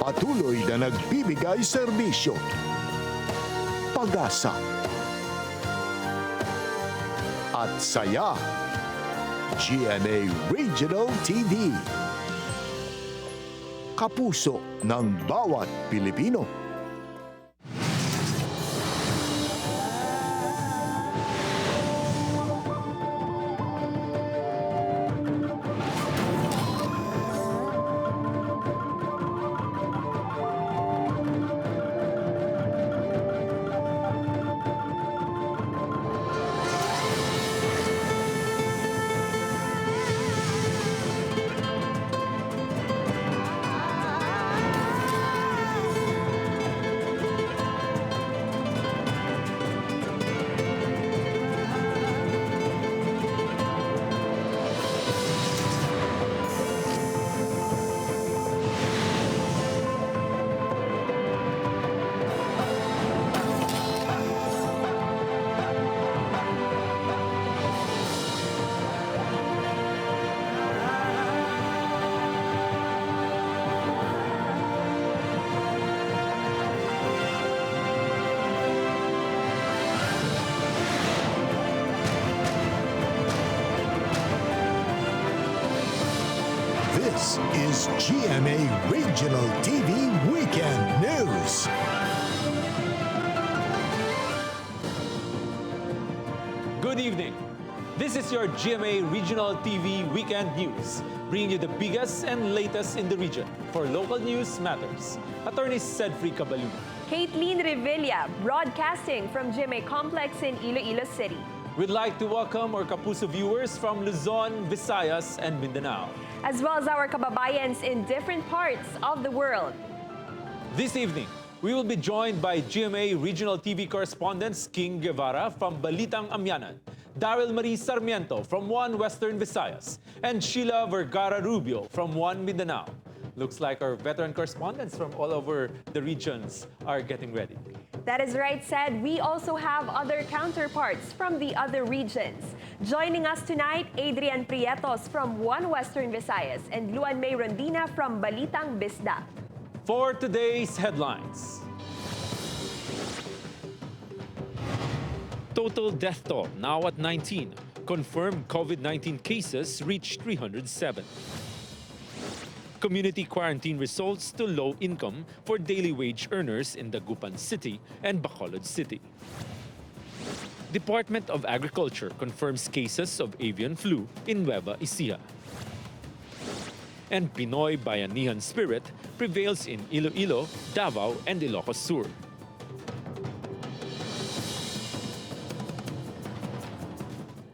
patuloy na nagbibigay serbisyo. Pag-asa at saya. GMA Regional TV. Kapuso ng bawat Pilipino. This is GMA Regional TV Weekend News. Good evening. This is your GMA Regional TV Weekend News, bringing you the biggest and latest in the region for local news matters. Attorney Cedfrey Cabaluna. Caitlin Revilla, broadcasting from GMA Complex in Iloilo City. We'd like to welcome our Kapuso viewers from Luzon, Visayas, and Mindanao, as well as our kababayans in different parts of the world. This evening, we will be joined by GMA Regional TV correspondents King Guevara from Balitang Amyanan, Daryl Marie Sarmiento from One Western Visayas, and Sheila Vergara Rubio from One Mindanao. Looks like our veteran correspondents from all over the regions are getting ready. That is right, Sed. We also have other counterparts from the other regions. Joining us tonight, Adrian Prietos from One Western Visayas and Luan May Rondina from Balitang Bisda. For today's headlines. Total death toll now at 19. Confirmed COVID-19 cases reach 307. Community quarantine results to low income for daily wage earners in Dagupan City and Bacolod City. Department of Agriculture confirms cases of avian flu in Nueva Ecija. And Pinoy Bayanihan spirit prevails in Iloilo, Davao, and Ilocos Sur.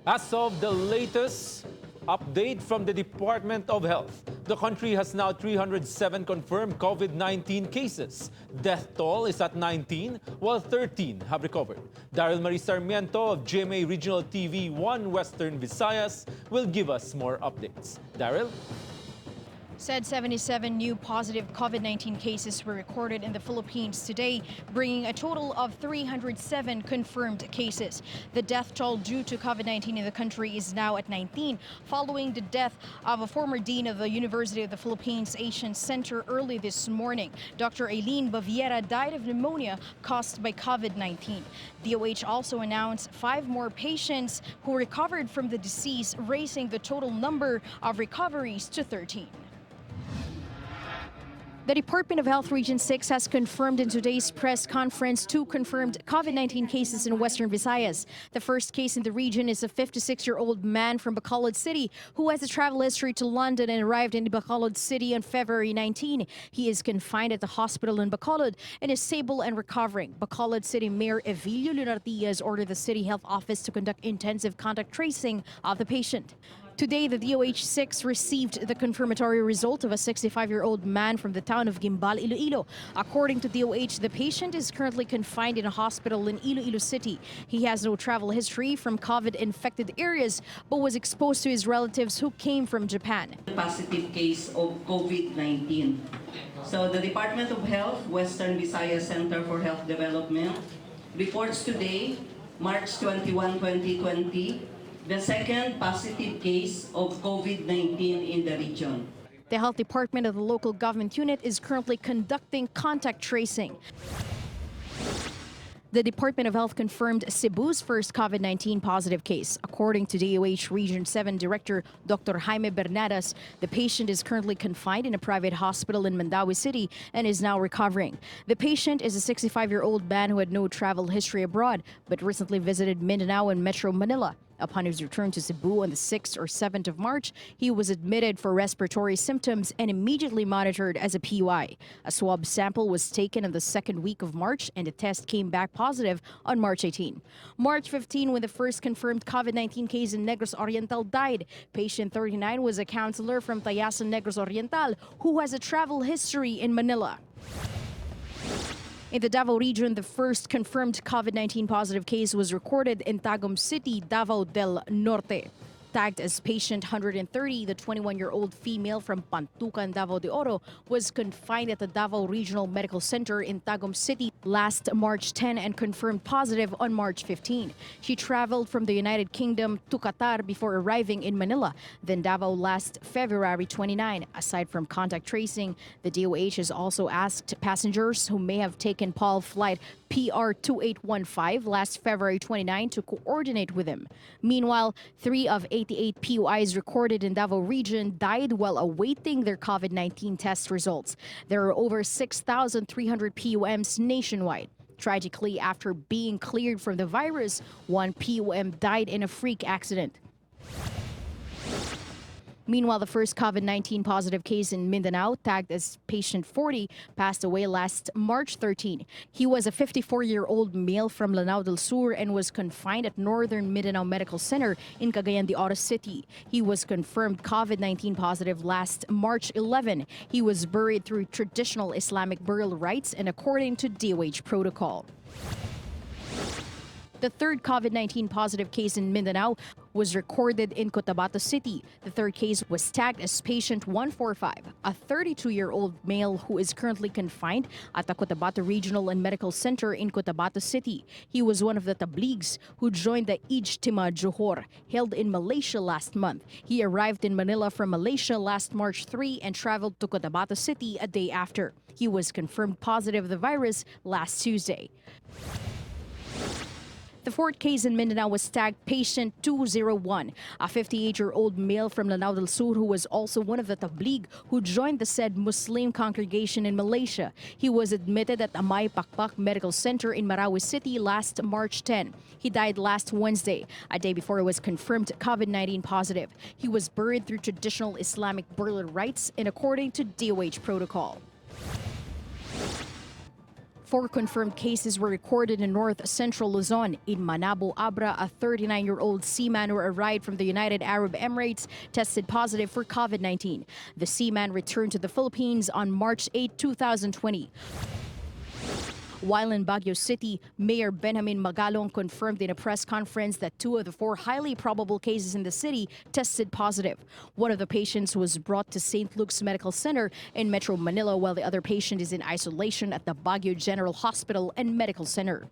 As of the latest update from the Department of Health, the country has now 307 confirmed COVID-19 cases. Death toll is at 19, while 13 have recovered. Daryl Marie Sarmiento of GMA Regional TV One Western Visayas will give us more updates. Daryl? Said 77 new positive COVID-19 cases were recorded in the Philippines today, bringing a total of 307 confirmed cases. The death toll due to COVID-19 in the country is now at 19, following the death of a former dean of the University of the Philippines Asian Center early this morning. Dr. Aileen Baviera died of pneumonia caused by COVID-19. DOH also announced 5 more patients who recovered from the disease, raising the total number of recoveries to 13. The Department of Health Region 6 has confirmed in today's press conference 2 confirmed COVID-19 cases in Western Visayas. The first case in the region is a 56-year-old man from Bacolod City who has a travel history to London and arrived in Bacolod City on February 19. He is confined at the hospital in Bacolod and is stable and recovering. Bacolod City Mayor Evilio Lunardia has ordered the City Health Office to conduct intensive contact tracing of the patient. Today, the DOH-6 received the confirmatory result of a 65-year-old man from the town of Gimbal, Iloilo. According to DOH, the patient is currently confined in a hospital in Iloilo City. He has no travel history from COVID-infected areas, but was exposed to his relatives who came from Japan. Positive case of COVID-19. So the Department of Health, Western Visayas Center for Health Development, reports today, March 21, 2020, the second positive case of COVID-19 in the region. The health department of the local government unit is currently conducting contact tracing. The Department of Health confirmed Cebu's first COVID-19 positive case. According to DOH Region 7 Director Dr. Jaime Bernadas, the patient is currently confined in a private hospital in Mindanao City and is now recovering. The patient is a 65-year-old man who had no travel history abroad but recently visited Mindanao and Metro Manila. Upon his return to Cebu on the 6th or 7th of March, he was admitted for respiratory symptoms and immediately monitored as a PUI. A swab sample was taken in the second week of March and the test came back positive on March 18. March 15, when the first confirmed COVID-19 case in Negros Oriental died. Patient 39 was a counselor from Tayasan, Negros Oriental, who has a travel history in Manila. In the Davao region, the first confirmed COVID-19 positive case was recorded in Tagum City, Davao del Norte. Tagged as patient 130, the 21-year-old female from Pantucan, Davao de Oro, was confined at the Davao Regional Medical Center in Tagum City last March 10 and confirmed positive on March 15. She traveled from the United Kingdom to Qatar before arriving in Manila, then Davao last February 29. Aside from contact tracing, the DOH has also asked passengers who may have taken PAL flight PR 2815 last February 29 to coordinate with him. Meanwhile, 3 of 88 PUIs recorded in Davao region died while awaiting their COVID-19 test results. There are over 6,300 PUMs nationwide. Tragically, after being cleared from the virus, one PUM died in a freak accident. Meanwhile, the first COVID-19 positive case in Mindanao, tagged as patient 40, passed away last March 13. He was a 54-year-old male from Lanao del Sur and was confined at Northern Mindanao Medical Center in Cagayan de Oro City. He was confirmed COVID-19 positive last March 11. He was buried through traditional Islamic burial rites and according to DOH protocol. The third COVID-19 positive case in Mindanao was recorded in Cotabato City. The third case was tagged as patient 145, a 32-year-old male who is currently confined at the Cotabato Regional and Medical Center in Cotabato City. He was one of the tabligs who joined the Ijtima Johor, held in Malaysia last month. He arrived in Manila from Malaysia last March 3 and traveled to Cotabato City a day after. He was confirmed positive of the virus last Tuesday. The fourth case in Mindanao was tagged patient 201, a 58-year-old male from Lanao del Sur who was also one of the tabligh who joined the said Muslim congregation in Malaysia. He was admitted at Amay Pakpak Medical Center in Marawi City last March 10. He died last Wednesday, a day before he was confirmed COVID-19 positive. He was buried through traditional Islamic burial rites and according to DOH protocol. 4 confirmed cases were recorded in North Central Luzon. In Manabo, Abra, a 39-year-old seaman who arrived from the United Arab Emirates tested positive for COVID-19. The seaman returned to the Philippines on March 8, 2020. While in Baguio City, Mayor Benjamin Magalong confirmed in a press conference that 2 of the 4 highly probable cases in the city tested positive. One of the patients was brought to St. Luke's Medical Center in Metro Manila, while the other patient is in isolation at the Baguio General Hospital and Medical Center.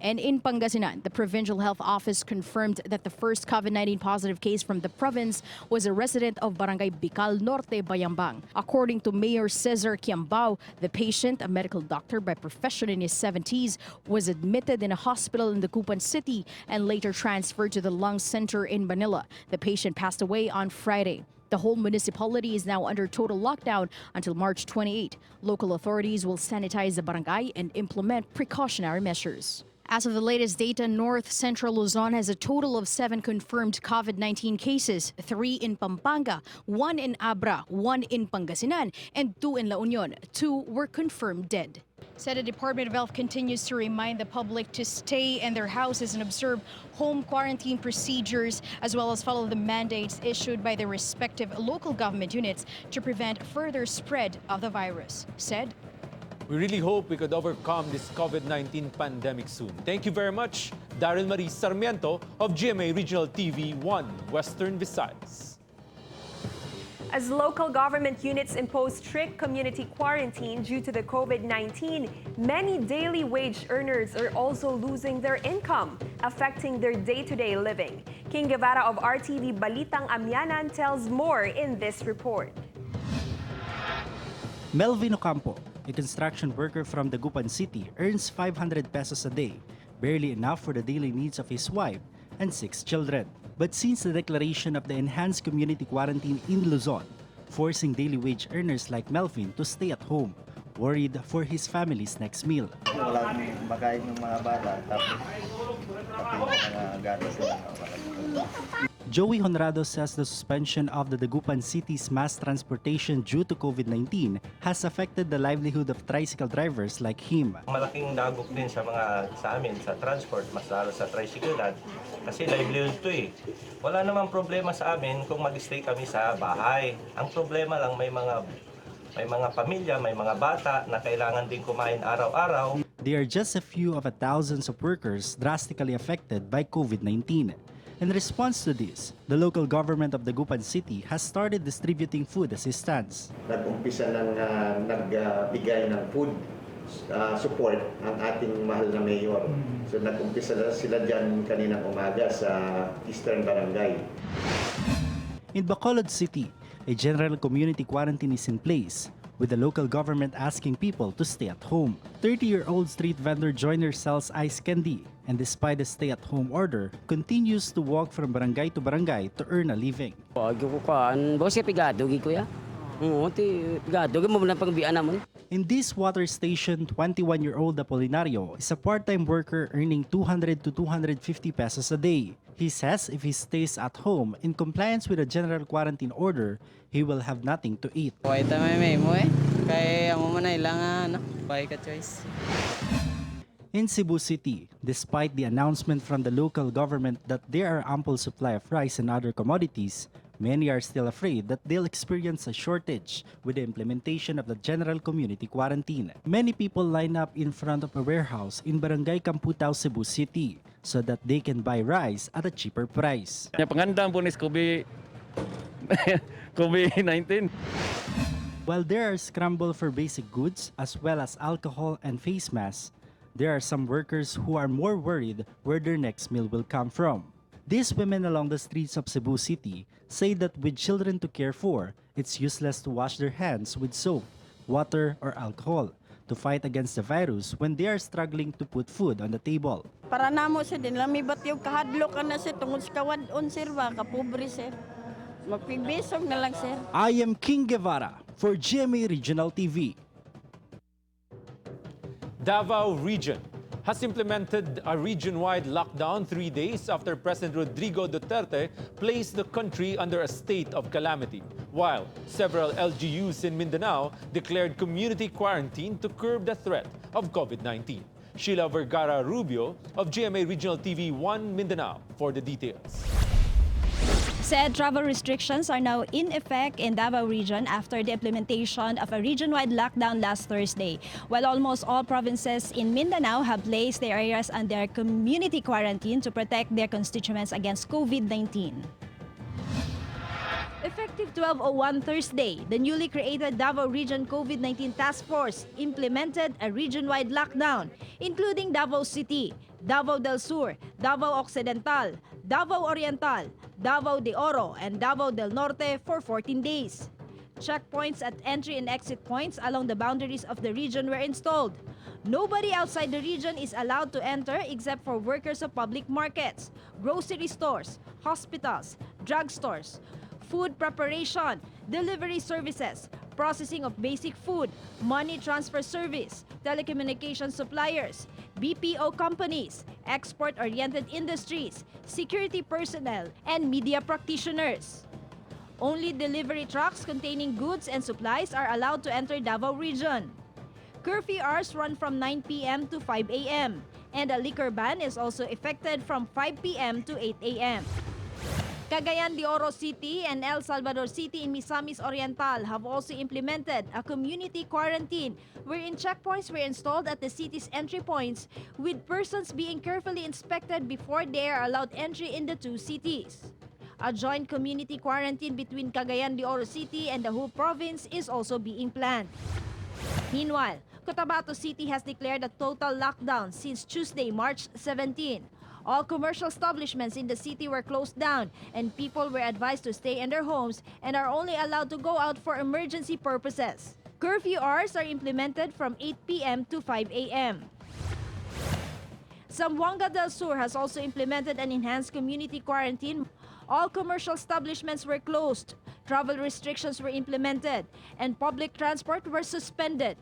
And in Pangasinan, the Provincial Health Office confirmed that the first COVID-19 positive case from the province was a resident of Barangay Bicol Norte, Bayambang. According to Mayor Cesar Quiambao, the patient, a medical doctor by profession in his 70s, was admitted in a hospital in the Dagupan City and later transferred to the Lung Center in Manila. The patient passed away on Friday. The whole municipality is now under total lockdown until March 28. Local authorities will sanitize the barangay and implement precautionary measures. As of the latest data, North Central Luzon has a total of 7 confirmed COVID-19 cases, 3 in Pampanga, 1 in Abra, 1 in Pangasinan, and 2 in La Union. 2 were confirmed dead. Said the Department of Health continues to remind the public to stay in their houses and observe home quarantine procedures, as well as follow the mandates issued by the respective local government units to prevent further spread of the virus. Said, we really hope we could overcome this COVID-19 pandemic soon. Thank you very much, Daryl Marie Sarmiento of GMA Regional TV 1, Western Visayas. As local government units impose strict community quarantine due to the COVID-19, many daily wage earners are also losing their income, affecting their day-to-day living. King Guevara of RTV Balitang Amyanan tells more in this report. Melvin Ocampo, a construction worker from Dagupan City, earns 500 pesos a day, barely enough for the daily needs of his wife and 6 children. But since the declaration of the enhanced community quarantine in Luzon, forcing daily wage earners like Melvin to stay at home, worried for his family's next meal. Wala makain ng mga bata, tapos mga gatas na Joey Honrado says the suspension of the Dagupan City's mass transportation due to COVID-19 has affected the livelihood of tricycle drivers like him. Malaking dagok din sa amin sa transport, mas lalo sa tricyclean kasi livelihood to eh. Wala namang problema sa amin kung mag-stay kami sa bahay. Ang problema lang may mga pamilya, may mga bata na kailangan din kumain araw-araw. They are just a few of thousands of workers drastically affected by COVID-19. In response to this, the local government of Dagupan City has started distributing food assistance. Nag-umpisa ng nagbigay ng food support ang ating mahal na mayor. So nag-umpisa sila dyan kaninang umaga sa Eastern Barangay. In Bacolod City, a general community quarantine is in place, with the local government asking people to stay at home. 30-year-old street vendor Joyner sells ice candy, and despite the stay-at-home order, continues to walk from barangay to barangay to earn a living. In this water station, 21-year-old Apolinario is a part-time worker earning 200 to 250 pesos a day. He says if he stays at home in compliance with a general quarantine order, he will have nothing to eat. In Cebu City, despite the announcement from the local government that there are ample supply of rice and other commodities, many are still afraid that they'll experience a shortage with the implementation of the general community quarantine. Many people line up in front of a warehouse in Barangay Camputao, Cebu City, so that they can buy rice at a cheaper price. Pangandang po ni COVID-19. While there are scramble for basic goods as well as alcohol and face masks, there are some workers who are more worried where their next meal will come from. These women along the streets of Cebu City say that with children to care for, it's useless to wash their hands with soap, water, or alcohol to fight against the virus when they are struggling to put food on the table. Para namo sa din lamibot yung kahadlok na sir tungod sa kawadon sir ba kapobre sir. Magpibisog na lang sir. I am King Guevara for GMA Regional TV. Davao Region has implemented a region-wide lockdown 3 days after President Rodrigo Duterte placed the country under a state of calamity, while several LGUs in Mindanao declared community quarantine to curb the threat of COVID-19. Sheila Vergara Rubio of GMA Regional TV 1 Mindanao for the details. Said travel restrictions are now in effect in Davao Region after the implementation of a region-wide lockdown last Thursday. While almost all provinces in Mindanao have placed their areas under community quarantine to protect their constituents against COVID-19. Effective 12:01 Thursday, the newly created Davao Region COVID-19 Task Force implemented a region-wide lockdown, including Davao City, Davao del Sur, Davao Occidental, Davao Oriental, Davao de Oro, and Davao del Norte for 14 days. Checkpoints at entry and exit points along the boundaries of the region were installed. Nobody outside the region is allowed to enter except for workers of public markets, grocery stores, hospitals, drugstores, food preparation, delivery services, processing of basic food, money transfer service, telecommunication suppliers, BPO companies, export-oriented industries, security personnel, and media practitioners. Only delivery trucks containing goods and supplies are allowed to enter Davao Region. Curfew hours run from 9 p.m. to 5 a.m. and a liquor ban is also effected from 5 p.m. to 8 a.m. Cagayan de Oro City and El Salvador City in Misamis Oriental have also implemented a community quarantine wherein checkpoints were installed at the city's entry points, with persons being carefully inspected before they are allowed entry in the two cities. A joint community quarantine between Cagayan de Oro City and the whole province is also being planned. Meanwhile, Cotabato City has declared a total lockdown since Tuesday, March 17. All commercial establishments in the city were closed down and people were advised to stay in their homes and are only allowed to go out for emergency purposes. Curfew hours are implemented from 8 p.m. to 5 a.m. Zamboanga del Sur has also implemented an enhanced community quarantine. All commercial establishments were closed, travel restrictions were implemented, and public transport were suspended.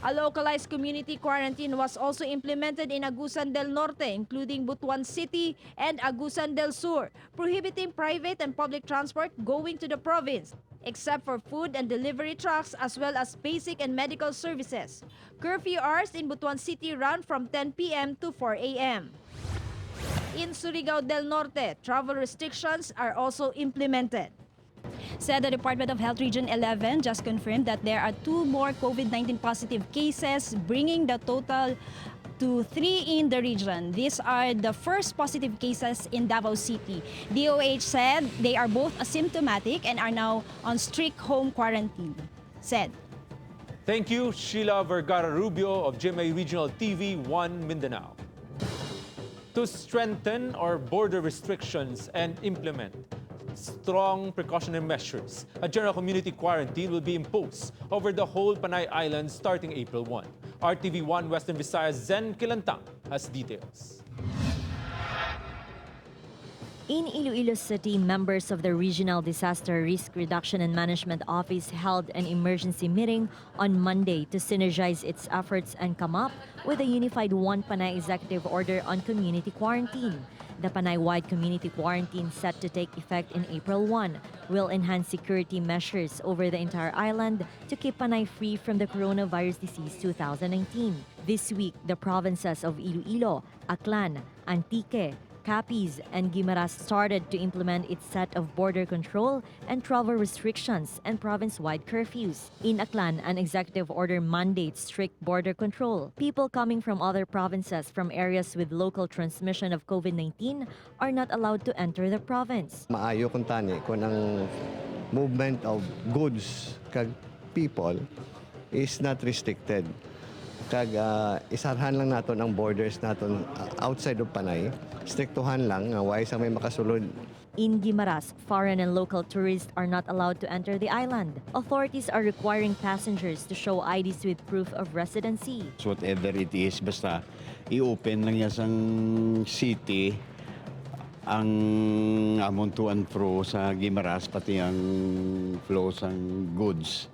A localized community quarantine was also implemented in Agusan del Norte, including Butuan City and Agusan del Sur, prohibiting private and public transport going to the province, except for food and delivery trucks as well as basic and medical services. Curfew hours in Butuan City run from 10 p.m. to 4 a.m. In Surigao del Norte, travel restrictions are also implemented. Said the Department of Health Region 11 just confirmed that there are 2 more COVID-19 positive cases, bringing the total to 3 in the region. These are the first positive cases in Davao City. DOH said they are both asymptomatic and are now on strict home quarantine. Said. Thank you, Sheila Vergara Rubio of GMA Regional TV 1 Mindanao. To strengthen our border restrictions and implement strong precautionary measures, a general community quarantine will be imposed over the whole Panay Island starting April 1. RTV1 Western Visayas Zen Kilantang has details. In Iloilo City, members of the Regional Disaster Risk Reduction and Management Office held an emergency meeting on Monday to synergize its efforts and come up with a unified One Panay executive order on community quarantine. The Panay-wide community quarantine, set to take effect in April 1, will enhance security measures over the entire island to keep Panay free from the coronavirus disease 2019. This week, the provinces of Iloilo, Aklan, Antique, Capiz, and Guimaras started to implement its set of border control and travel restrictions and province-wide curfews. In Aklan, an executive order mandates strict border control. People coming from other provinces from areas with local transmission of COVID-19 are not allowed to enter the province. Maayo kung tani kung ang movement of goods kag people is not restricted. Kag isarhan lang naton ang borders naton outside of Panay. Striktuhan lang nga way sa may makasulod. In Guimaras, foreign and local tourists are not allowed to enter the island. Authorities are requiring passengers to show IDs with proof of residency. So whatever it is, basta i-open lang niya sang city ang amon to and fro sa Guimaras, pati ang flow sang goods.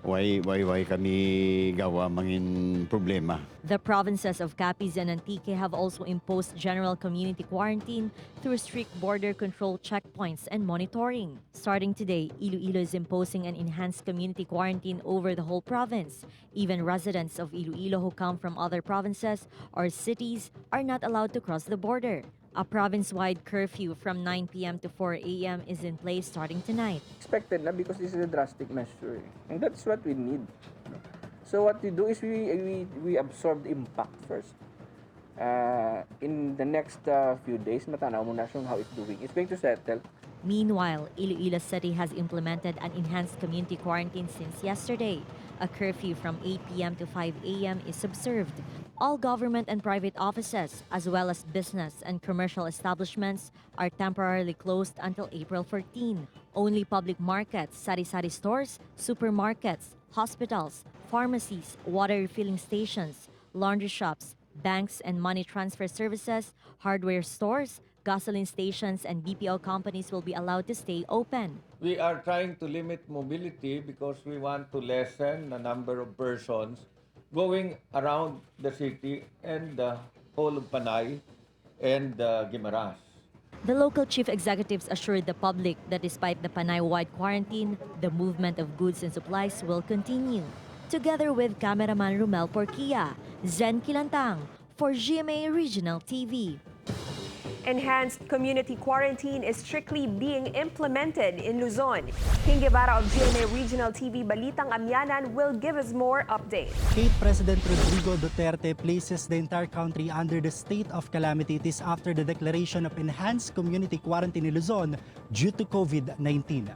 Why kami gawa mangin problema. The provinces of Capiz and Antique have also imposed general community quarantine through strict border control checkpoints and monitoring. Starting today, Iloilo is imposing an enhanced community quarantine over the whole province. Even residents of Iloilo who come from other provinces or cities are not allowed to cross the border. A province-wide curfew from 9 p.m. to 4 a.m. is in place starting tonight. Expected na because this is a drastic measure. And that's what we need. So what we do is we absorb the impact first. In the next few days, matanaw mo na how it's doing. It's going to settle. Meanwhile, Iloilo City has implemented an enhanced community quarantine since yesterday. A curfew from 8 p.m. to 5 a.m. is observed. All government and private offices, as well as business and commercial establishments, are temporarily closed until April 14. Only public markets, sari-sari stores, supermarkets, hospitals, pharmacies, water refilling stations, laundry shops, banks and money transfer services, hardware stores, gasoline stations, and BPO companies will be allowed to stay open. We are trying to limit mobility because we want to lessen the number of persons going around the city and the whole of Panay and Guimaras. The local chief executives assured the public that despite the Panay-wide quarantine, the movement of goods and supplies will continue. Together with cameraman Romel Porquia, Zen Kilantang for GMA Regional TV. Enhanced community quarantine is strictly being implemented in Luzon. King Guevara of GMA Regional TV Balitang Amyanan will give us more updates. State President Rodrigo Duterte places the entire country under the state of calamity. It is after the declaration of enhanced community quarantine in Luzon due to COVID-19.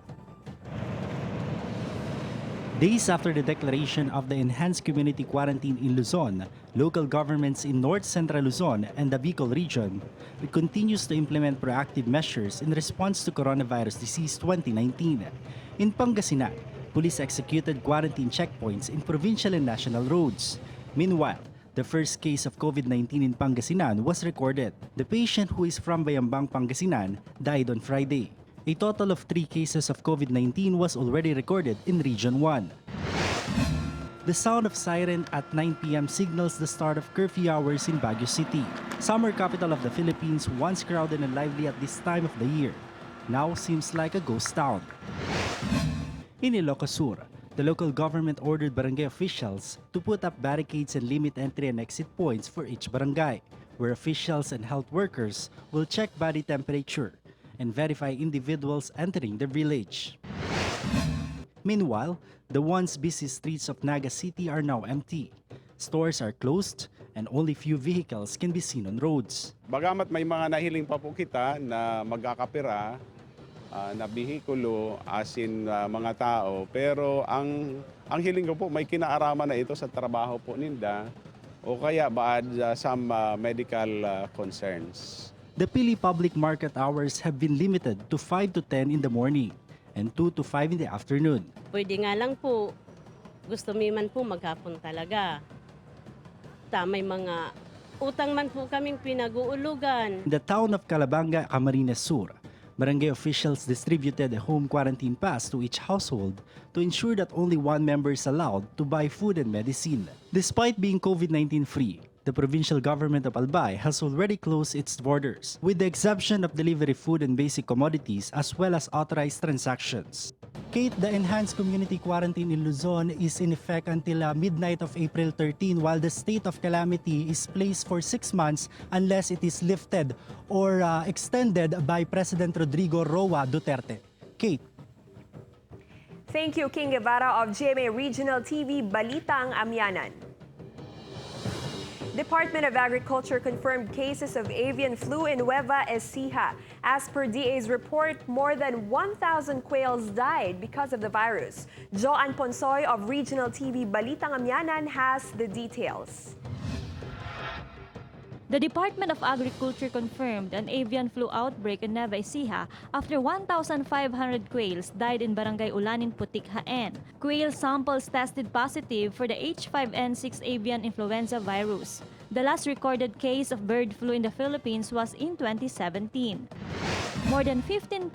Days after the declaration of the enhanced community quarantine in Luzon, local governments in North Central Luzon and the Bicol region continues to implement proactive measures in response to coronavirus disease 2019. In Pangasinan, police executed quarantine checkpoints in provincial and national roads. Meanwhile, the first case of COVID-19 in Pangasinan was recorded. The patient, who is from Bayambang, Pangasinan, died on Friday. A total of 3 cases of COVID-19 was already recorded in Region 1. The sound of siren at 9 p.m. signals the start of curfew hours in Baguio City, summer capital of the Philippines, once crowded and lively at this time of the year, now seems like a ghost town. In Ilocos Sur, the local government ordered barangay officials to put up barricades and limit entry and exit points for each barangay, where officials and health workers will check body temperature and verify individuals entering the village. Meanwhile, the once busy streets of Naga City are now empty. Stores are closed and only few vehicles can be seen on roads. Bagamat may mga nahiling pa po kita na magkakapira na bihikulo asin mga tao, pero ang hiling ko po may kinaaraman na ito sa trabaho po ninda o kaya baad some medical concerns. The Pili public market hours have been limited to 5 to 10 in the morning and 2 to 5 in the afternoon. Pwede nga lang po, gusto mi man po maghapon talaga. May mga utang man po kaming pinag-uulugan. In the town of Calabanga, Camarines Sur, barangay officials distributed a home quarantine pass to each household to ensure that only one member is allowed to buy food and medicine. Despite being COVID-19 free, the provincial government of Albay has already closed its borders, with the exception of delivery food and basic commodities as well as authorized transactions. Kate, the enhanced community quarantine in Luzon is in effect until midnight of April 13, while the state of calamity is placed for 6 months unless it is lifted or extended by President Rodrigo Roa Duterte. Kate. Thank you, King Guevara of GMA Regional TV, Balitang Amyanan. Department of Agriculture confirmed cases of avian flu in Nueva Ecija. As per DA's report, more than 1,000 quails died because of the virus. Joanne Ponsoy of Regional TV Balitang Amyanan has the details. The Department of Agriculture confirmed an avian flu outbreak in Nueva Ecija after 1,500 quails died in Barangay Ulanin, Putik, Jaen. Quail samples tested positive for the H5N6 avian influenza virus. The last recorded case of bird flu in the Philippines was in 2017. More than 15,000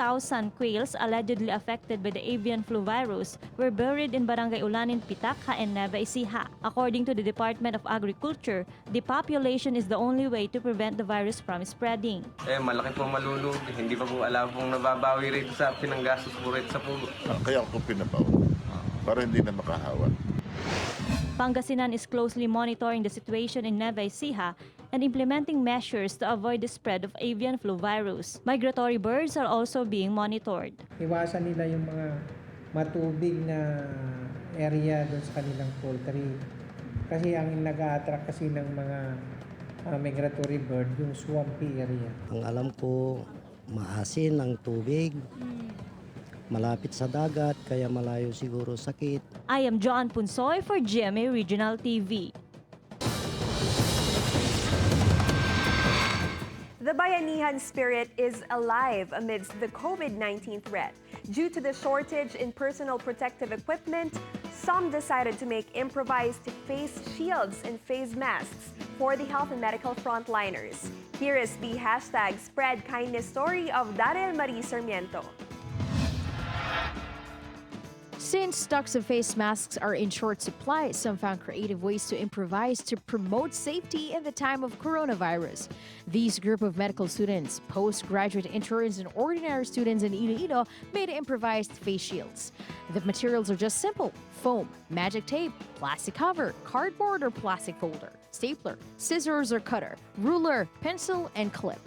quails allegedly affected by the avian flu virus were buried in Barangay Ulanin, Pitak, and Nueva Ecija. According to the Department of Agriculture, depopulation is the only way to prevent the virus from spreading. Malaki po malulog. Hindi pa po alam kung nababawi rito sa pinanggastos po rito sa pugo. Kaya ako pinabawi para hindi na makahawa. Pangasinan is closely monitoring the situation in Nueva Ecija and implementing measures to avoid the spread of avian flu virus. Migratory birds are also being monitored. Iwasan nila yung mga matubig na area doon sa kanilang poultry. Kasi ang nag-a-attract kasi ng mga migratory bird, yung swampy area. Ang alam ko, maasin ang tubig. Malapit sa dagat, kaya malayo siguro sakit. I am Joanne Punsoy for GMA Regional TV. The Bayanihan spirit is alive amidst the COVID-19 threat. Due to the shortage in personal protective equipment, some decided to make improvised face shields and face masks for the health and medical frontliners. Here is the #SpreadKindness story of Darrell Marie Sarmiento. Since stocks of face masks are in short supply, some found creative ways to improvise to promote safety in the time of coronavirus. These group of medical students, postgraduate interns, and ordinary students in Iloilo made improvised face shields. The materials are just simple: foam, magic tape, plastic cover, cardboard or plastic folder, stapler, scissors or cutter, ruler, pencil, and clip.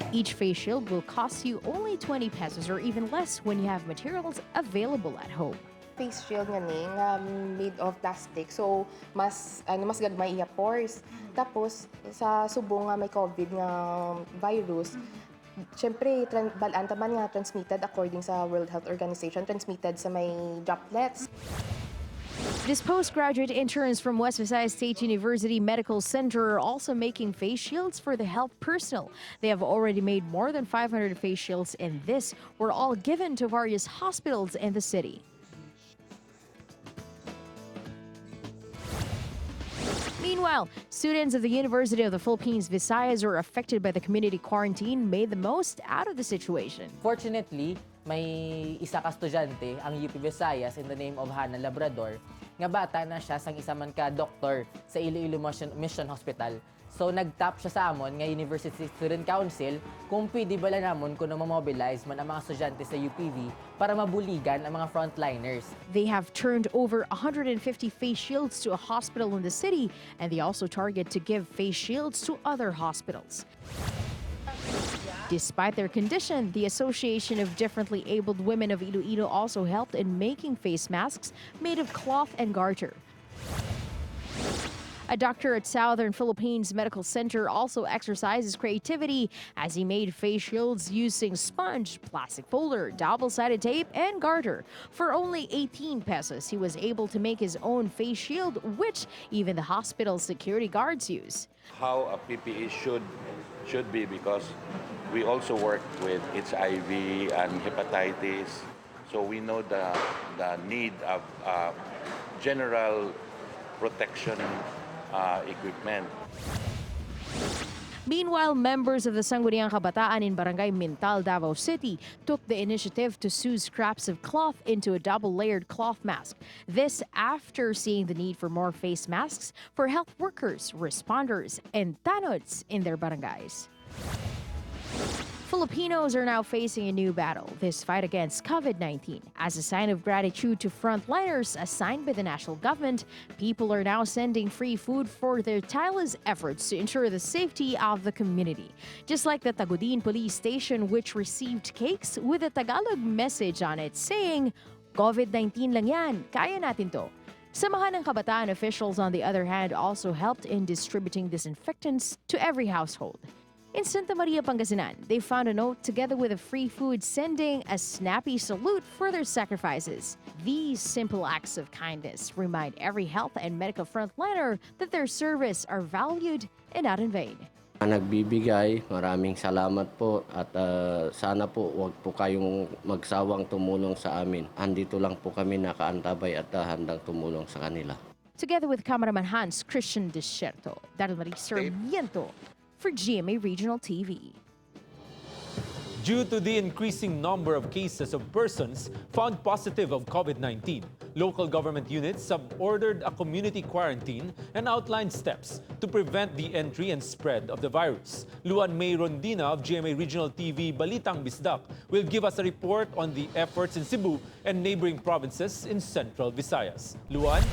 Each face shield will cost you only 20 pesos or even less when you have materials available at home. Face shield nga ni nga made of plastic, so mas gagmay iya pores. Tapos sa subong nga may COVID nga virus, syempre, balaan taman nga transmitted according sa World Health Organization, transmitted sa may droplets. This postgraduate interns from West Visayas State University Medical Center are also making face shields for the health personnel. They have already made more than 500 face shields, and this were all given to various hospitals in the city. Meanwhile, students of the University of the Philippines Visayas who are affected by the community quarantine made the most out of the situation. Fortunately, may isa ka estudyante ang UP Visayas in the name of Hana Labrador nga bata na siya sang isa man ka doktor sa Iloilo Mission Hospital. So nag-tap siya sa amon nga University Student Council kung pwede bala namon kung ma-mobilize man ang mga estudyante sa UPV para mabuligan ang mga frontliners. They have turned over 150 face shields to a hospital in the city, and they also target to give face shields to other hospitals. Despite their condition, the Association of Differently Abled Women of Iloilo also helped in making face masks made of cloth and garter. A doctor at Southern Philippines Medical Center also exercises creativity as he made face shields using sponge, plastic folder, double-sided tape, and garter. For only 18 pesos, he was able to make his own face shield, which even the hospital's security guards use. How a PPE should be, because we also work with HIV and hepatitis, so we know the need of general protection equipment. Meanwhile, members of the Sangguniang Kabataan in Barangay Mintal, Davao City took the initiative to sew scraps of cloth into a double-layered cloth mask. This after seeing the need for more face masks for health workers, responders, and tanods in their barangays. Filipinos are now facing a new battle, this fight against COVID-19. As a sign of gratitude to frontliners assigned by the national government, people are now sending free food for their tireless efforts to ensure the safety of the community. Just like the Tagudin police station, which received cakes with a Tagalog message on it saying, "COVID-19 lang yan, kaya natin to." Samahan ng Kabataan officials, on the other hand, also helped in distributing disinfectants to every household. In Santa Maria, Pangasinan, they found a note together with a free food sending a snappy salute for their sacrifices. These simple acts of kindness remind every health and medical frontliner that their service are valued and not in vain. Nagbibigay, maraming salamat po at sana po wag po kayong magsawang tumulong sa amin. Andito lang po kami nakaantabay at handang tumulong sa kanila. Together with cameraman Hans Christian Desierto, Daryl Marie Sarmiento, for GMA Regional TV. Due to the increasing number of cases of persons found positive of COVID-19, local government units have ordered a community quarantine and outlined steps to prevent the entry and spread of the virus. Luan May Rondina of GMA Regional TV Balitang Bisdak will give us a report on the efforts in Cebu and neighboring provinces in Central Visayas. Luan?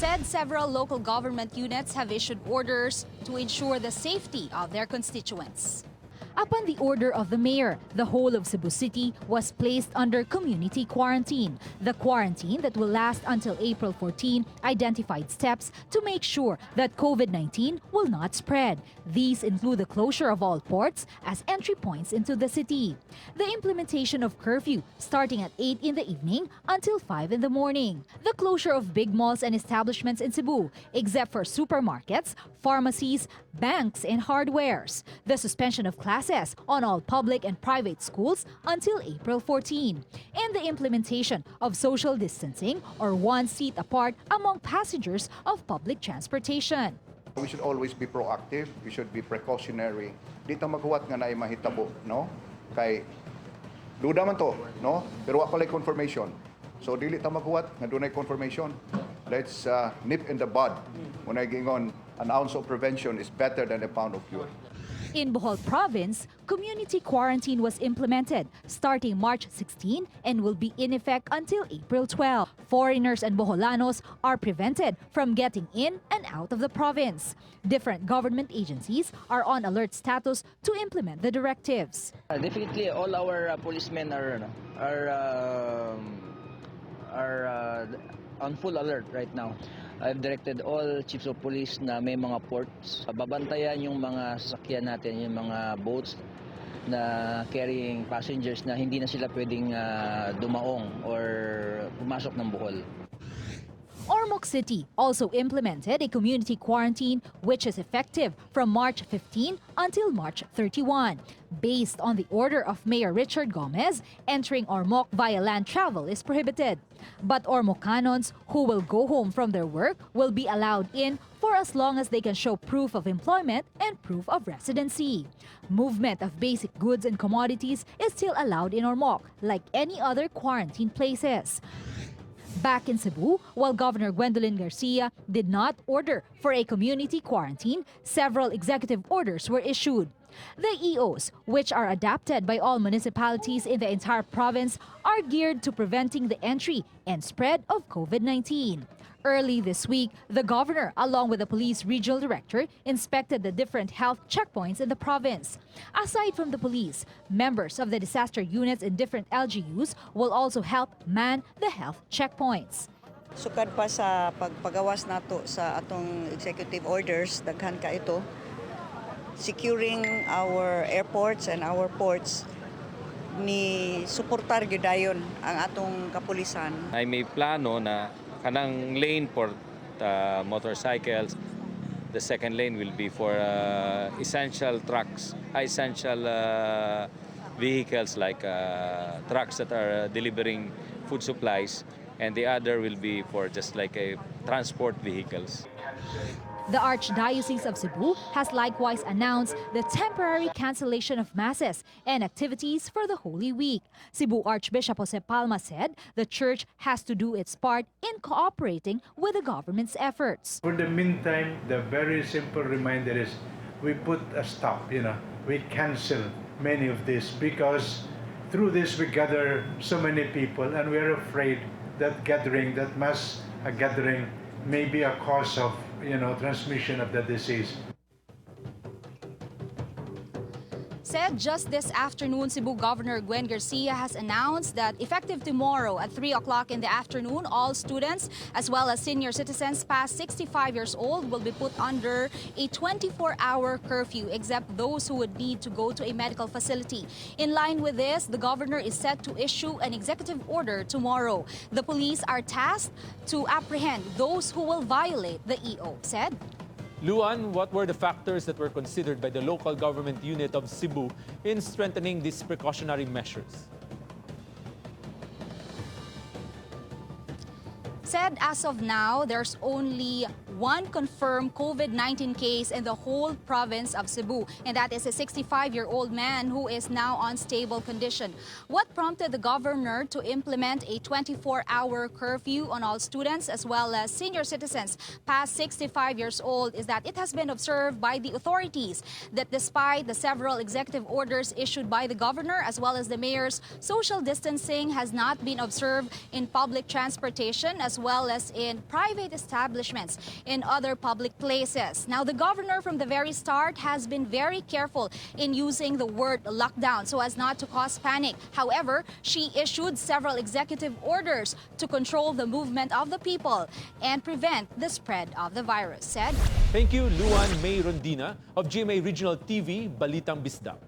Said several local government units have issued orders to ensure the safety of their constituents. Upon the order of the mayor, the whole of Cebu City was placed under community quarantine. The quarantine that will last until April 14 identified steps to make sure that COVID-19 will not spread. These include the closure of all ports as entry points into the city, the implementation of curfew starting at 8 in the evening until 5 in the morning, the closure of big malls and establishments in Cebu, except for supermarkets, pharmacies, banks, and hardwares, the suspension of classes on all public and private schools until April 14, and the implementation of social distancing or 1 seat apart among passengers of public transportation. We should always be proactive. We should be precautionary. Di ta maghuwat nga naay mahitabo, no? Kay duda man to, no? Pero wa pa lay confirmation. So dili ta maghuwat nga dunay confirmation. Let's nip in the bud. Unay gingon, an ounce of prevention is better than a pound of cure. In Bohol Province, community quarantine was implemented starting March 16 and will be in effect until April 12. Foreigners and Boholanos are prevented from getting in and out of the province. Different government agencies are on alert status to implement the directives. Definitely, all our policemen are on full alert right now. I've directed all chiefs of police na may mga ports. Babantayan yung mga sasakyan natin, yung mga boats na carrying passengers na hindi na sila pwedeng dumaong or pumasok ng Bohol. Ormoc City also implemented a community quarantine which is effective from March 15 until March 31. Based on the order of Mayor Richard Gomez, entering Ormoc via land travel is prohibited. But Ormocanons who will go home from their work will be allowed in for as long as they can show proof of employment and proof of residency. Movement of basic goods and commodities is still allowed in Ormoc, like any other quarantine places. Back in Cebu, while Governor Gwendolyn Garcia did not order for a community quarantine, several executive orders were issued. The EOs, which are adapted by all municipalities in the entire province, are geared to preventing the entry and spread of COVID-19. Early this week, the governor, along with the police regional director, inspected the different health checkpoints in the province. Aside from the police, members of the disaster units in different LGUs will also help man the health checkpoints. Sukad pa sa pagpagawas nato sa atong executive orders, daghan ka ito, securing our airports and our ports, ni suportar gyudayon ang atong kapulisan. Ay may plano na kanang lane for motorcycles. The second lane will be for essential trucks, essential vehicles like trucks that are delivering food supplies, and the other will be for just like transport vehicles. The Archdiocese of Cebu has likewise announced the temporary cancellation of masses and activities for the Holy Week. Cebu Archbishop Jose Palma said the church has to do its part in cooperating with the government's efforts. For the meantime, the very simple reminder is we put a stop, we cancel many of this because through this we gather so many people and we are afraid that mass gathering may be a cause of transmission of the disease. Said just this afternoon, Cebu Governor Gwen Garcia has announced that effective tomorrow at 3 o'clock in the afternoon, all students as well as senior citizens past 65 years old will be put under a 24-hour curfew, except those who would need to go to a medical facility. In line with this, the governor is set to issue an executive order tomorrow. The police are tasked to apprehend those who will violate the EO, said. Luan, what were the factors that were considered by the local government unit of Cebu in strengthening these precautionary measures? Said as of now, there's only one confirmed COVID-19 case in the whole province of Cebu, and that is a 65-year-old man who is now on stable condition. What prompted the governor to implement a 24-hour curfew on all students as well as senior citizens past 65 years old is that it has been observed by the authorities that despite the several executive orders issued by the governor as well as the mayor's, social distancing has not been observed in public transportation as well as in private establishments in other public places. Now, the governor from the very start has been very careful in using the word lockdown so as not to cause panic. However, she issued several executive orders to control the movement of the people and prevent the spread of the virus, said. Thank you, Luan May Rondina of GMA Regional TV, Balitang Bisdak.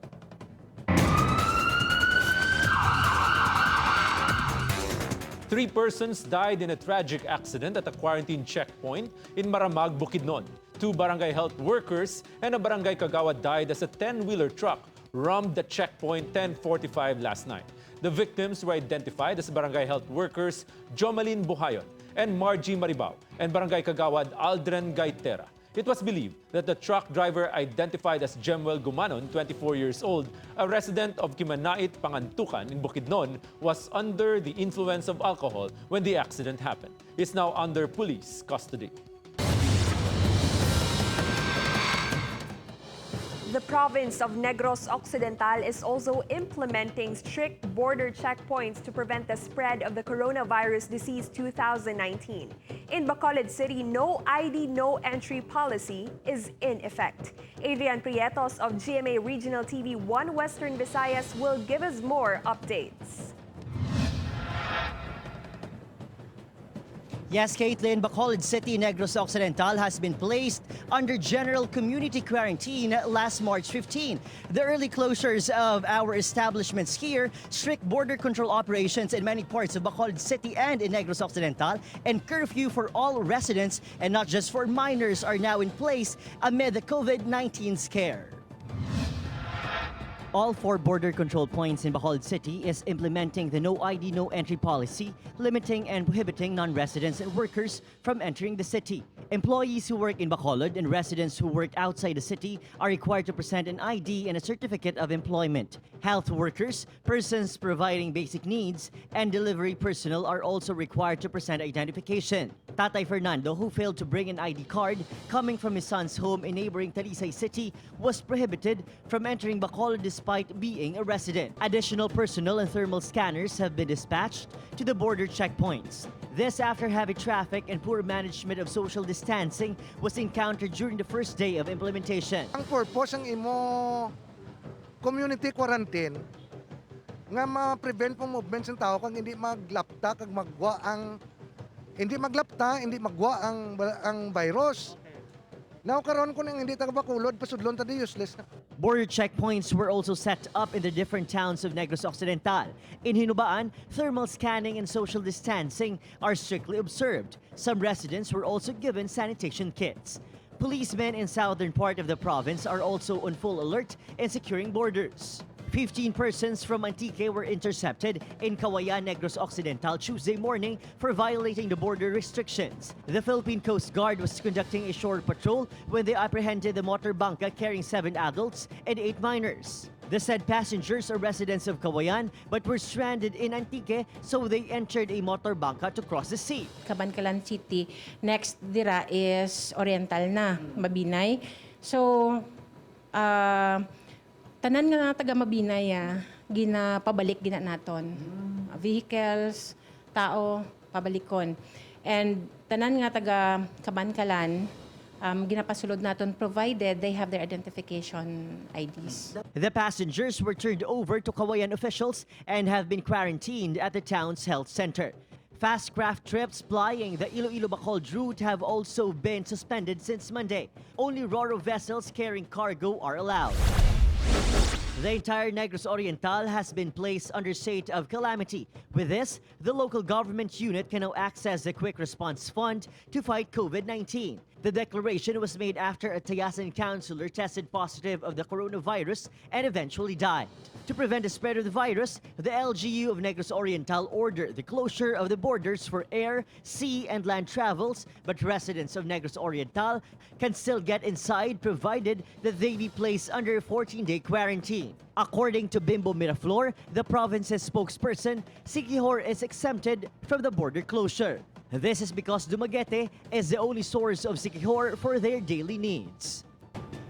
3 persons died in a tragic accident at a quarantine checkpoint in Maramag, Bukidnon. 2 barangay health workers and a barangay kagawad died as a 10-wheeler truck rammed the checkpoint 10:45 last night. The victims were identified as barangay health workers Jomalyn Buhayon and Margie Maribao and barangay kagawad Aldren Gaitera. It was believed that the truck driver, identified as Jemuel Gumanon, 24 years old, a resident of Kimanait, Pangantukan in Bukidnon, was under the influence of alcohol when the accident happened. He is now under police custody. The province of Negros Occidental is also implementing strict border checkpoints to prevent the spread of the coronavirus disease 2019. In Bacolod City, no ID, no entry policy is in effect. Avian Prietos of GMA Regional TV 1 Western Visayas will give us more updates. Yes, Caitlin, Bacolod City, Negros Occidental has been placed under general community quarantine last March 15. The early closures of our establishments here, strict border control operations in many parts of Bacolod City and in Negros Occidental, and curfew for all residents and not just for minors are now in place amid the COVID-19 scare. All 4 border control points in Bacolod City is implementing the no ID, no entry policy, limiting and prohibiting non-residents and workers from entering the city. Employees who work in Bacolod and residents who work outside the city are required to present an ID and a certificate of employment. Health workers, persons providing basic needs, and delivery personnel are also required to present identification. Tatay Fernando, who failed to bring an ID card coming from his son's home in neighboring Talisay City, was prohibited from entering Bacolod despite being a resident. Additional personnel and thermal scanners have been dispatched to the border checkpoints. This after heavy traffic and poor management of social distancing was encountered during the first day of implementation. Ang purpose ng imo community quarantine nga ma-prevent po movements ng tao kung hindi maglapta kag magwa ang ang virus. Now karon ko nang hindi taga Bacolod pasudlon ta di useless na. Border checkpoints were also set up in the different towns of Negros Occidental. In Hinubaan, thermal scanning and social distancing are strictly observed. Some residents were also given sanitation kits. Policemen in southern part of the province are also on full alert in securing borders. 15 persons from Antique were intercepted in Kawayan, Negros Occidental Tuesday morning for violating the border restrictions. The Philippine Coast Guard was conducting a shore patrol when they apprehended the motor bangka carrying 7 adults and 8 minors. The said passengers are residents of Kawayan but were stranded in Antique, so they entered a motor bangka to cross the sea. Cabancalan City, next dira is Oriental na, Mabinay. So, tanan nga na taga Mabinay, ginapabalik gina naton. Vehicles, tao, pabalikon. And tanan nga taga Kabankalan, ginapasulod naton provided they have their identification IDs. The passengers were turned over to Kawayan officials and have been quarantined at the town's health center. Fast craft trips plying the Iloilo-Bacolod route have also been suspended since Monday. Only Ro-Ro vessels carrying cargo are allowed. The entire Negros Oriental has been placed under state of calamity. With this, the local government unit can now access the Quick Response Fund to fight COVID-19. The declaration was made after a Tayasan councilor tested positive of the coronavirus and eventually died. To prevent the spread of the virus, the LGU of Negros Oriental ordered the closure of the borders for air, sea, and land travels, but residents of Negros Oriental can still get inside provided that they be placed under a 14-day quarantine. According to Bimbo Miraflor, the province's spokesperson, Siquijor is exempted from the border closure. This is because Dumaguete is the only source of Siquijor for their daily needs.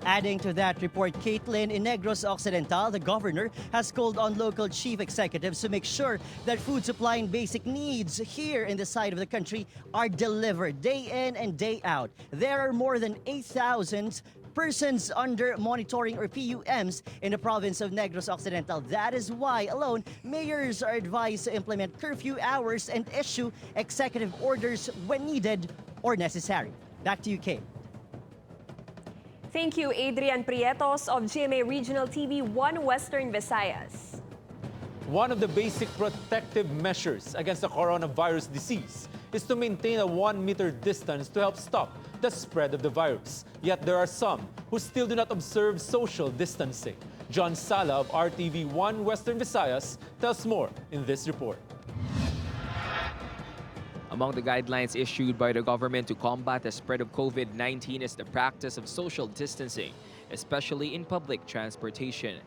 Adding to that report, Caitlin, in Negros Occidental, the governor has called on local chief executives to make sure that food supply and basic needs here in the side of the country are delivered day in and day out. There are more than 8,000 persons under monitoring or PUMs in the province of Negros Occidental. That is why alone, mayors are advised to implement curfew hours and issue executive orders when needed or necessary. Back to you, Kate. Thank you, Adrian Prietos of GMA Regional TV 1 Western Visayas. One of the basic protective measures against the coronavirus disease is to maintain a 1-meter distance to help stop the spread of the virus. Yet there are some who still do not observe social distancing. John Sala of RTV 1 Western Visayas tells more in this report. Among the guidelines issued by the government to combat the spread of COVID-19 is the practice of social distancing, especially in public transportation.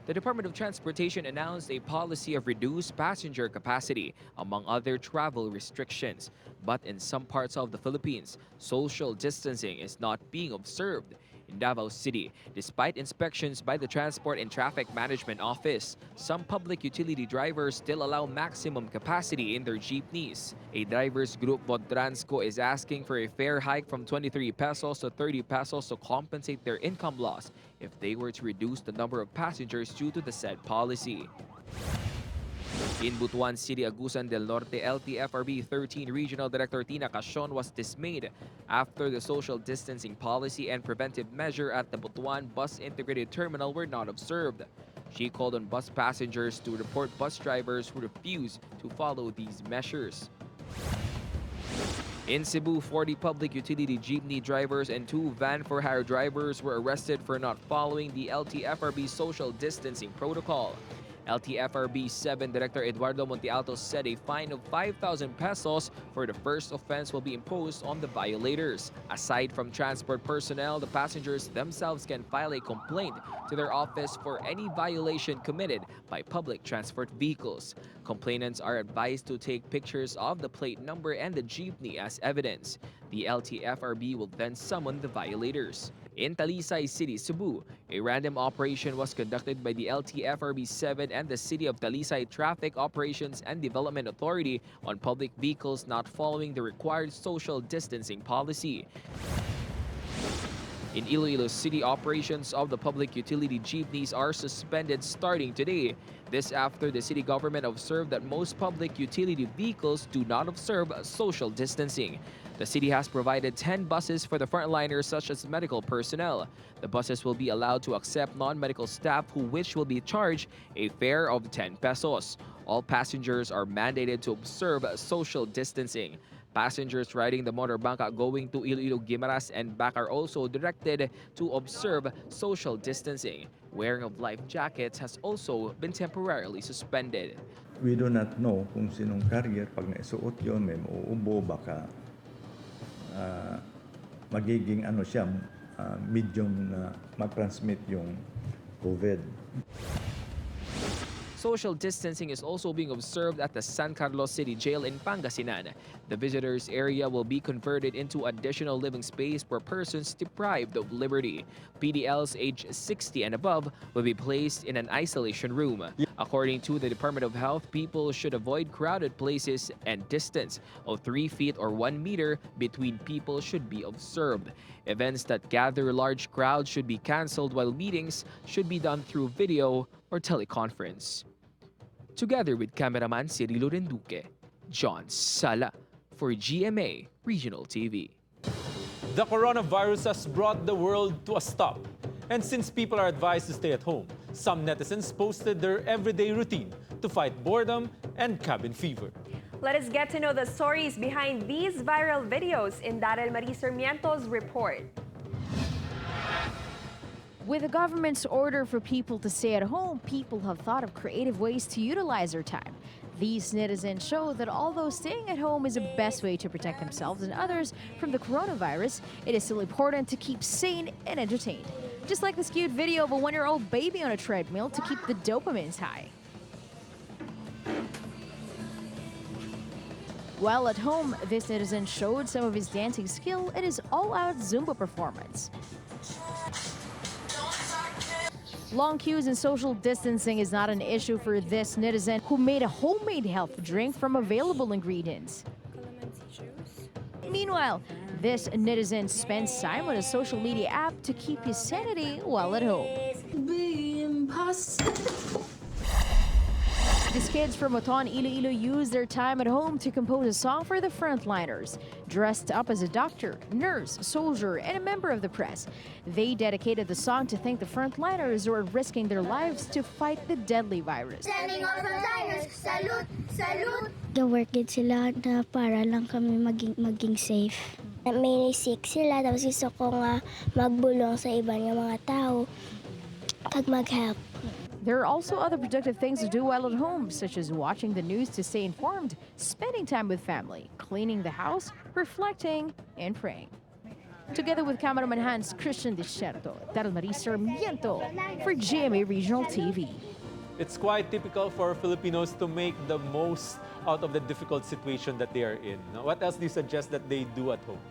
The Department of Transportation announced a policy of reduced passenger capacity, among other travel restrictions. But in some parts of the Philippines, social distancing is not being observed. In Davao City, despite inspections by the Transport and Traffic Management Office, some public utility drivers still allow maximum capacity in their jeepneys. A drivers group, Bodtransco, is asking for a fare hike from 23 pesos to 30 pesos to compensate their income loss if they were to reduce the number of passengers due to the said policy. In Butuan City, Agusan del Norte, LTFRB 13 Regional Director Tina Casion was dismayed after the social distancing policy and preventive measure at the Butuan Bus Integrated Terminal were not observed. She called on bus passengers to report bus drivers who refuse to follow these measures. In Cebu, 40 public utility jeepney drivers and 2 van-for-hire drivers were arrested for not following the LTFRB social distancing protocol. LTFRB 7 Director Eduardo Montealto said a fine of 5,000 pesos for the first offense will be imposed on the violators. Aside from transport personnel, the passengers themselves can file a complaint to their office for any violation committed by public transport vehicles. Complainants are advised to take pictures of the plate number and the jeepney as evidence. The LTFRB will then summon the violators. In Talisay City, Cebu, a random operation was conducted by the LTFRB 7 and the City of Talisay Traffic Operations and Development Authority on public vehicles not following the required social distancing policy. In Iloilo City, operations of the public utility jeepneys are suspended starting today. This after the city government observed that most public utility vehicles do not observe social distancing. The city has provided 10 buses for the frontliners such as medical personnel. The buses will be allowed to accept non-medical staff which will be charged a fare of 10 pesos. All passengers are mandated to observe social distancing. Passengers riding the motorbangka going to Iloilo, Guimaras, and back are also directed to observe social distancing. Wearing of life jackets has also been temporarily suspended. We do not know kung sinong carrier. Pag naisuot yun, may mauubo, baka magiging medium na mag-transmit yung COVID. Social distancing is also being observed at the San Carlos City Jail in Pangasinan. The visitors area will be converted into additional living space for persons deprived of liberty. PDLs aged 60 and above will be placed in an isolation room. According to the Department of Health, people should avoid crowded places and distance of 3 feet or 1 meter between people should be observed. Events that gather large crowds should be canceled, while meetings should be done through video or teleconference. Together with cameraman Cirilo Renduque, John Sala for GMA Regional TV. The coronavirus has brought the world to a stop. And since people are advised to stay at home, some netizens posted their everyday routine to fight boredom and cabin fever. Let us get to know the stories behind these viral videos in Daryl Marie Sarmiento's report. With the government's order for people to stay at home, people have thought of creative ways to utilize their time. These netizens show that although staying at home is the best way to protect themselves and others from the coronavirus, it is still important to keep sane and entertained. Just like this cute video of a 1-year-old baby on a treadmill to keep the dopamines high. While at home, this netizen showed some of his dancing skill in his all-out Zumba performance. Long queues and social distancing is not an issue for this netizen who made a homemade health drink from available ingredients. Meanwhile, this netizen spends time on a social media app to keep his sanity while at home. These kids from Oton, Iloilo use their time at home to compose a song for the frontliners. Dressed up as a doctor, nurse, soldier, and a member of the press, they dedicated the song to thank the frontliners who are risking their lives to fight the deadly virus. Sending our frontliners, salute, salute! Ga-work it sila na para lang kami maging safe. May sick sila, tapos gusto ko nga magbulong sa iba ng mga tao kag mag-help. There are also other productive things to do while at home, such as watching the news to stay informed, spending time with family, cleaning the house, reflecting, and praying. Together with cameraman Hans Christian Desierto, Daryl Marie Sarmiento for GMA Regional TV. It's quite typical for Filipinos to make the most out of the difficult situation that they are in. Now, what else do you suggest that they do at home?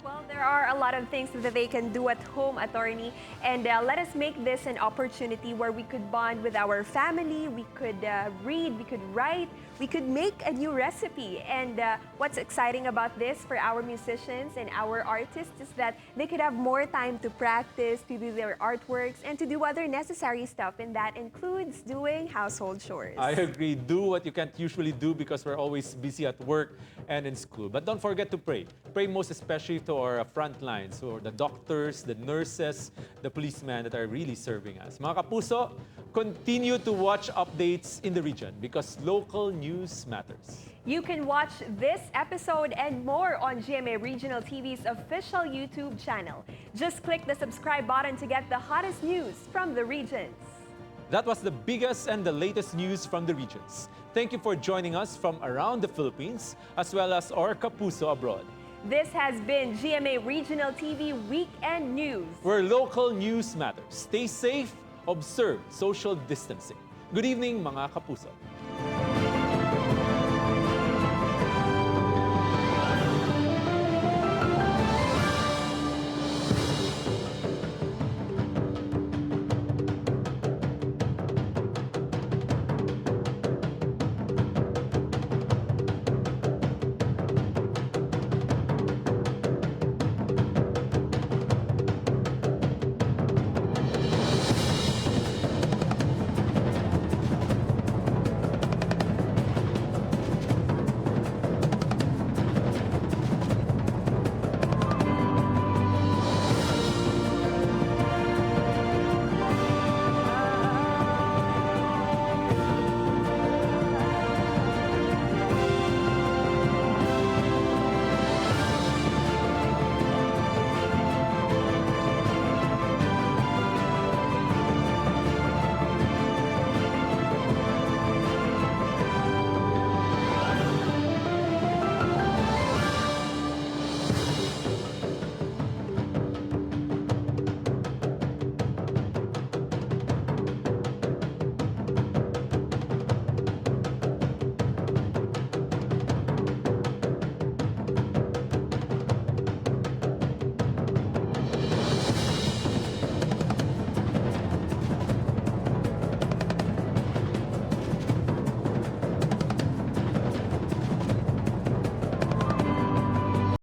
Well, there are a lot of things that they can do at home, attorney, and let us make this an opportunity where we could bond with our family, we could read, we could write, we could make a new recipe. And what's exciting about this for our musicians and our artists is that they could have more time to practice, to do their artworks, and to do other necessary stuff, and that includes doing household chores. I agree. Do what you can't usually do because we're always busy at work and in school. But don't forget to pray. Pray most especially to our front lines, so the doctors, the nurses, the policemen that are really serving us. Mga kapuso, continue to watch updates in the region because local news matters. You can watch this episode and more on GMA Regional TV's official YouTube channel. Just click the subscribe button to get the hottest news from the regions. That was the biggest and the latest news from the regions. Thank you for joining us from around the Philippines as well as our kapuso abroad. This has been GMA Regional TV Weekend News, where local news matters. Stay safe, observe social distancing. Good evening, mga kapuso.